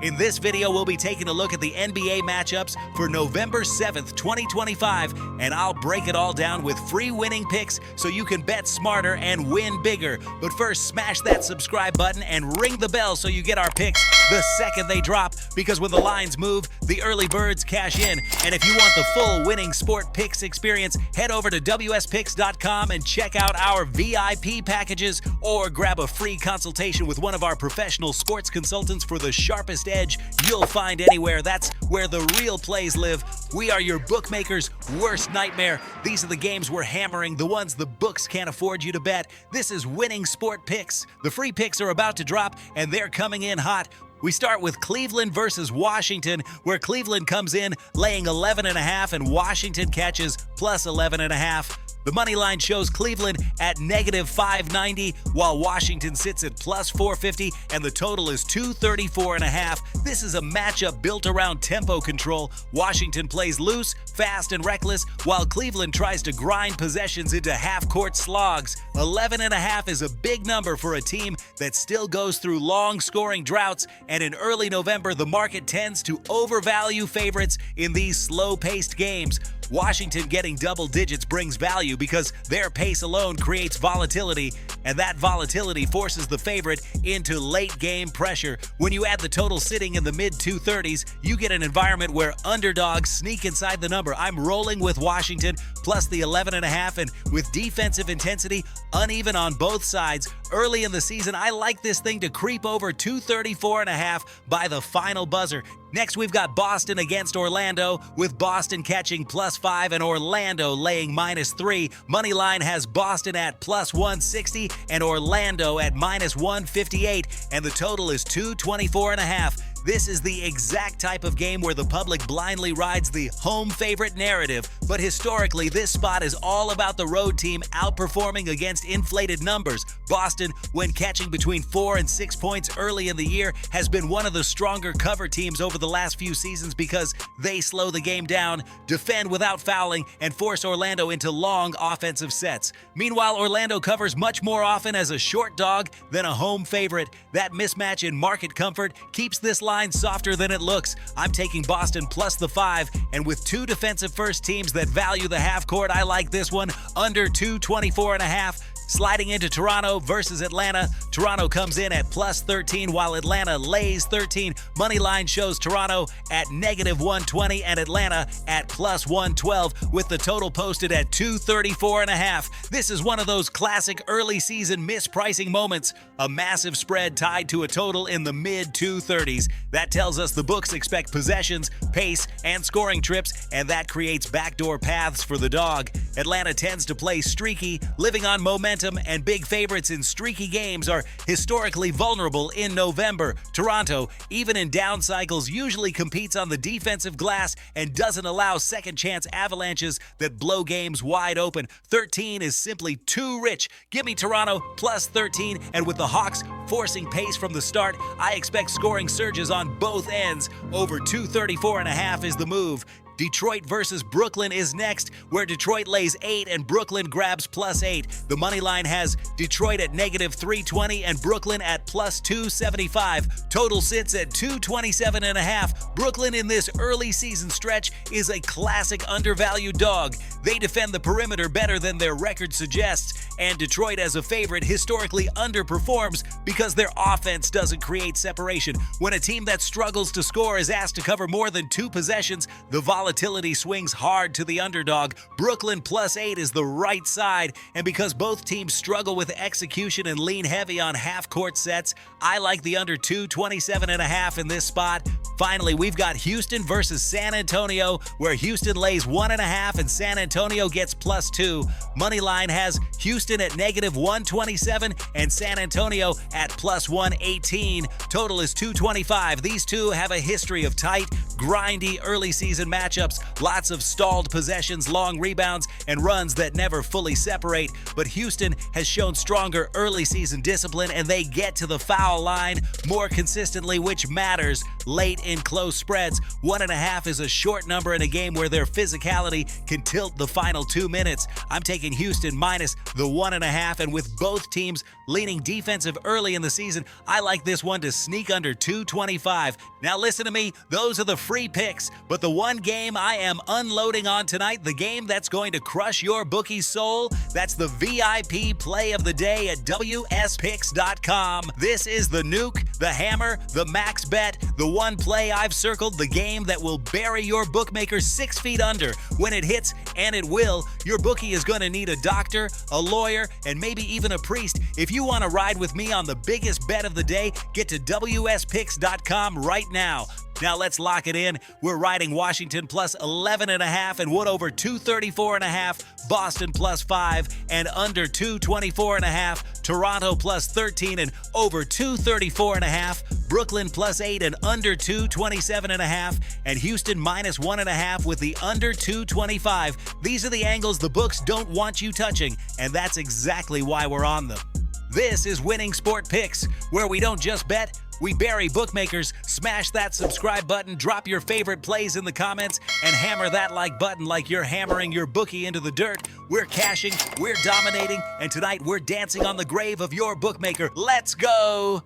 In this video, we'll be taking a look at the NBA matchups for November 7th, 2025, and I'll break it all down with free winning picks so you can bet smarter and win bigger. But first, smash that subscribe button and ring the bell so you get our picks the second they drop, because when the lines move, the early birds cash in. And if you want the full winning sport picks experience, head over to wspicks.com and check out our VIP packages, or grab a free consultation with one of our professional sports consultants for the sharpest edge you'll find anywhere. That's where the real plays live. We are your bookmaker's worst nightmare. These are the games we're hammering, the ones the books can't afford you to bet. This is Winning Sport Picks. The free picks are about to drop, and they're coming in hot. We start with Cleveland versus Washington, where Cleveland comes in laying 11.5 and Washington catches plus 11.5. The money line shows Cleveland at negative 590, while Washington sits at plus 450, and the total is 234.5. This is a matchup built around tempo control. Washington plays loose, fast, and reckless, while Cleveland tries to grind possessions into half-court slogs. 11.5 is a big number for a team that still goes through long scoring droughts, and in early November, the market tends to overvalue favorites in these slow-paced games. Washington getting double digits brings value because their pace alone creates volatility, and that volatility forces the favorite into late-game pressure. When you add the total sitting in the mid-230s, you get an environment where underdogs sneak inside the number. I'm rolling with Washington plus the 11.5, and with defensive intensity uneven on both sides early in the season, I like this thing to creep over 234.5 by the final buzzer. Next, we've got Boston against Orlando, with Boston catching plus 5 and Orlando laying minus 3. Money line has Boston at plus 160 and Orlando at minus 158, and the total is 224.5. This is the exact type of game where the public blindly rides the home favorite narrative, but historically, this spot is all about the road team outperforming against inflated numbers. Boston, when catching between 4 and 6 points early in the year, has been one of the stronger cover teams over the last few seasons because they slow the game down, defend without fouling, and force Orlando into long offensive sets. Meanwhile, Orlando covers much more often as a short dog than a home favorite. That mismatch in market comfort keeps this line softer than it looks. I'm taking Boston plus the 5, and with two defensive first teams that value the half court, I like this one under 224.5. Sliding into Toronto versus Atlanta. Toronto comes in at plus 13, while Atlanta lays 13. Money line shows Toronto at negative 120 and Atlanta at plus 112, with the total posted at 234.5. This is one of those classic early season mispricing moments. A massive spread tied to a total in the mid-230s. That tells us the books expect possessions, pace, and scoring trips, and that creates backdoor paths for the dog. Atlanta tends to play streaky, living on momentum, and big favorites in streaky games are historically vulnerable in November. Toronto, even in down cycles, usually competes on the defensive glass and doesn't allow second-chance avalanches that blow games wide open. 13 is simply too rich. Give me Toronto plus 13, and with the Hawks forcing pace from the start, I expect scoring surges on both ends. Over 234.5 is the move. Detroit versus Brooklyn is next, where Detroit lays 8 and Brooklyn grabs plus 8. The money line has Detroit at negative 320 and Brooklyn at plus 275. Total sits at 227.5. Brooklyn in this early season stretch is a classic undervalued dog. They defend the perimeter better than their record suggests, and Detroit as a favorite historically underperforms because their offense doesn't create separation. When a team that struggles to score is asked to cover more than 2 possessions, the volatility swings hard to the underdog. Brooklyn plus 8 is the right side, and because both teams struggle with execution and lean heavy on half-court sets, I like the under 227.5 in this spot. Finally, we've got Houston versus San Antonio, where Houston lays 1.5 and San Antonio gets plus 2. Money line has Houston at negative 127 and San Antonio at plus 118. Total is 225. These two have a history of tight, grindy early season matchups, lots of stalled possessions, long rebounds, and runs that never fully separate. But Houston has shown stronger early season discipline, and they get to the foul line more consistently, which matters late in close spreads. 1.5 is a short number in a game where their physicality can tilt the final 2 minutes. I'm taking Houston minus the 1.5, and with both teams leaning defensive early in the season, I like this one to sneak under 225. Now listen to me, those are the free picks, but the one game I am unloading on tonight, the game that's going to crush your bookie's soul, that's the VIP play of the day at WSPicks.com. This is the nuke, the hammer, the max bet, the one play I've circled, the game that will bury your bookmaker 6 feet under. When it hits, and it will, your bookie is going to need a doctor, a lawyer, and maybe even a priest. If you want to ride with me on the biggest bet of the day, get to WSPicks.com right now. Now let's lock it in. We're riding Washington plus 11.5 and one over 234.5, Boston plus 5 and under 224.5, Toronto plus 13 and over 234.5, Brooklyn plus 8 and under 227.5, and Houston minus 1.5 with the under 225. These are the angles the books don't want you touching, and that's exactly why we're on them. This is Winning Sport Picks, where we don't just bet, we bury bookmakers. Smash that subscribe button, drop your favorite plays in the comments, and hammer that like button like you're hammering your bookie into the dirt. We're cashing, we're dominating, and tonight we're dancing on the grave of your bookmaker. Let's go!